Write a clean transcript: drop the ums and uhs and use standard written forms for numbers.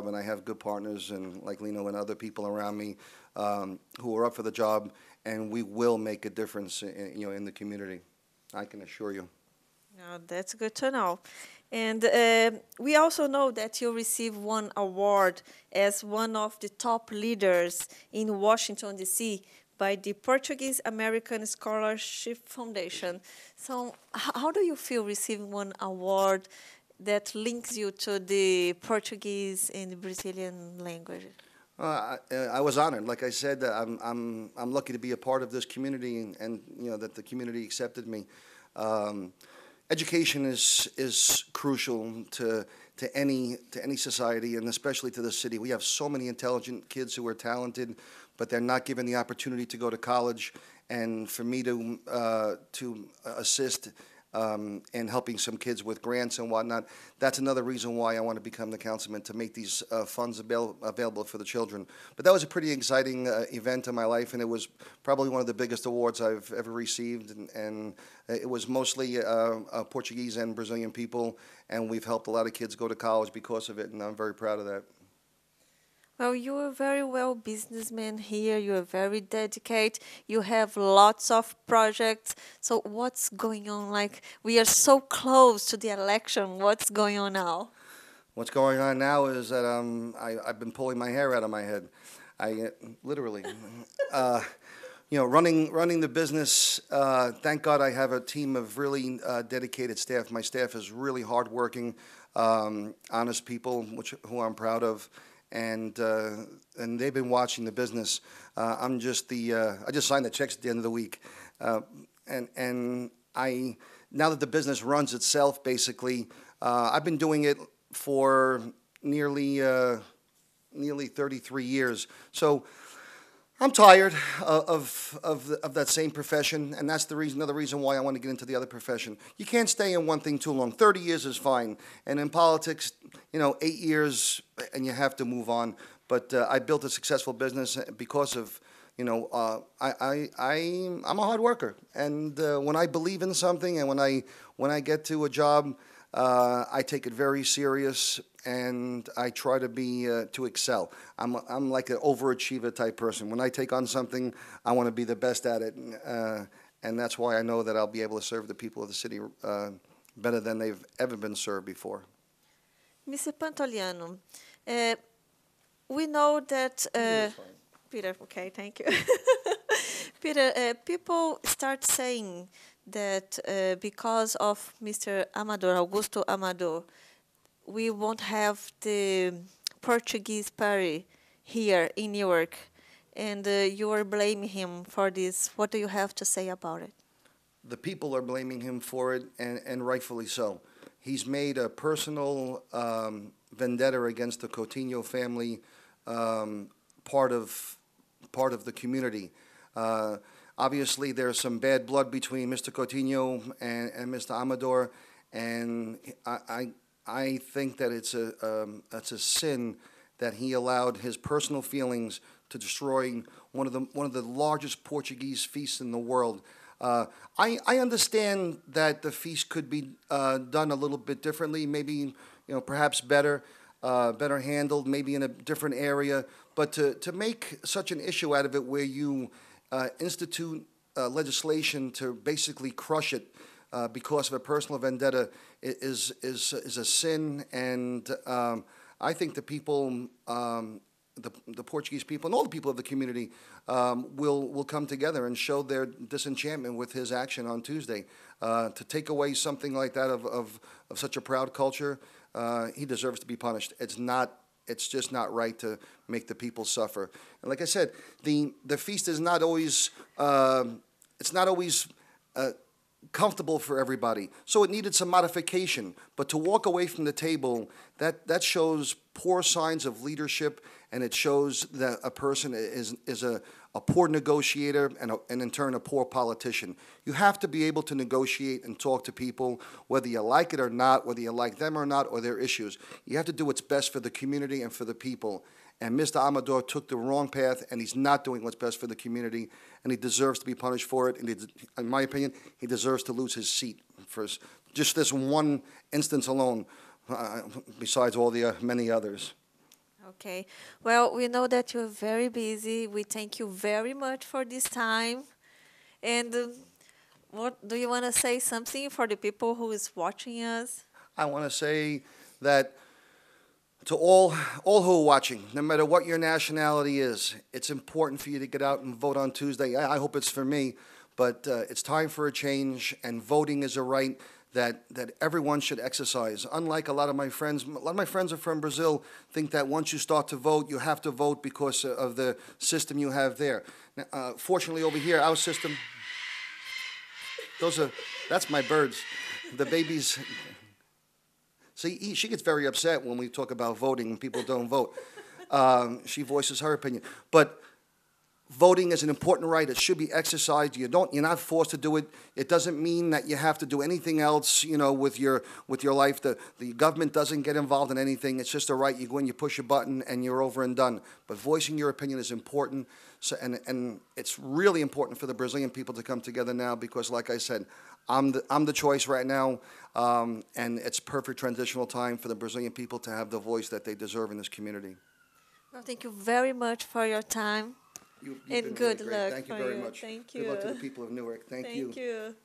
And I have good partners and like Lino and other people around me who are up for the job, and we will make a difference in the community. I can assure you. No, that's good to know. And we also know that you received one award as one of the top leaders in Washington, D.C. by the Portuguese American Scholarship Foundation. So, how do you feel receiving one award that links you to the Portuguese and Brazilian language? I was honored. Like I said, I'm lucky to be a part of this community, and that the community accepted me. Um, Education is crucial to any society, and especially to the city. We have so many intelligent kids who are talented, but they're not given the opportunity to go to college. And for me to assist and helping some kids with grants and whatnot. That's another reason why I want to become the councilman, to make these funds available for the children. But that was a pretty exciting event in my life, and it was probably one of the biggest awards I've ever received. And it was mostly Portuguese and Brazilian people, and we've helped a lot of kids go to college because of it, and I'm very proud of that. Well, you're a very well businessman here. You're very dedicated. You have lots of projects. So what's going on? Like we are so close to the election. What's going on now? What's going on now is that I've been pulling my hair out of my head. I literally, uh, running the business. Thank God I have a team of really dedicated staff. My staff is really hardworking, honest people, who I'm proud of, and they've been watching the business. I'm just I just signed the checks at the end of the week, and I now that the business runs itself, basically, I've been doing it for nearly 33 years. So I'm tired of that same profession, and that's another reason why I want to get into the other profession. You can't stay in one thing too long. 30 years is fine, and in politics, 8 years, and you have to move on. But I built a successful business because of, I'm a hard worker, and when I believe in something, and when I get to a job, I take it very serious, and I try to excel. I'm like an overachiever type person. When I take on something, I want to be the best at it, and that's why I know that I'll be able to serve the people of the city better than they've ever been served before. Mr. Pantoliano, uh, we know that Peter. Okay, thank you. Peter, people start saying that because of Mr. Amador, Augusto Amador, we won't have the Portuguese party here in Newark, and you are blaming him for this. What do you have to say about it? The people are blaming him for it, and rightfully so. He's made a personal vendetta against the Coutinho family, um, part of the community. Uh, Obviously, there's some bad blood between Mr. Coutinho and Mr. Amador, and I think that it's a sin that he allowed his personal feelings to destroy one of the largest Portuguese feasts in the world. I understand that the feast could be done a little bit differently, maybe perhaps better handled, maybe in a different area. But to make such an issue out of it, where you institute legislation to basically crush it because of a personal vendetta, is a sin, and I think the people. The Portuguese people and all the people of the community will come together and show their disenchantment with his action on Tuesday. To take away something like that of such a proud culture, he deserves to be punished. It's just not right to make the people suffer. And like I said, the feast is not always it's not always comfortable for everybody. So it needed some modification. But to walk away from the table, that shows poor signs of leadership, and it shows that a person is a poor negotiator, and in turn a poor politician. You have to be able to negotiate and talk to people, whether you like it or not, whether you like them or not, or their issues. You have to do what's best for the community and for the people. And Mr. Amador took the wrong path, and he's not doing what's best for the community, and he deserves to be punished for it. And in my opinion, he deserves to lose his seat for just this one instance alone, besides all the many others. Okay. Well, we know that you're very busy. We thank you very much for this time. And what do you want to say something for the people who is watching us? I want to say that to all who are watching, no matter what your nationality is, it's important for you to get out and vote on Tuesday. I hope it's for me, but it's time for a change, and voting is a right that everyone should exercise. Unlike a lot of my friends, a lot of my friends are from Brazil, think that once you start to vote, you have to vote because of the system you have there. Now, fortunately, over here, our system, that's my birds. The babies. See, she gets very upset when we talk about voting and people don't vote. She voices her opinion. But voting is an important right. It should be exercised. You're not forced to do it. It doesn't mean that you have to do anything else, with your life. The government doesn't get involved in anything. It's just a right. You go in, you push a button, and you're over and done. But voicing your opinion is important. So, and it's really important for the Brazilian people to come together now because, like I said, I'm the choice right now, and it's perfect transitional time for the Brazilian people to have the voice that they deserve in this community. Well, thank you very much for your time. You've And been good really great. luck Thank you for very you. much. Thank Good luck to you. the people of Newark. Thank you. Thank you.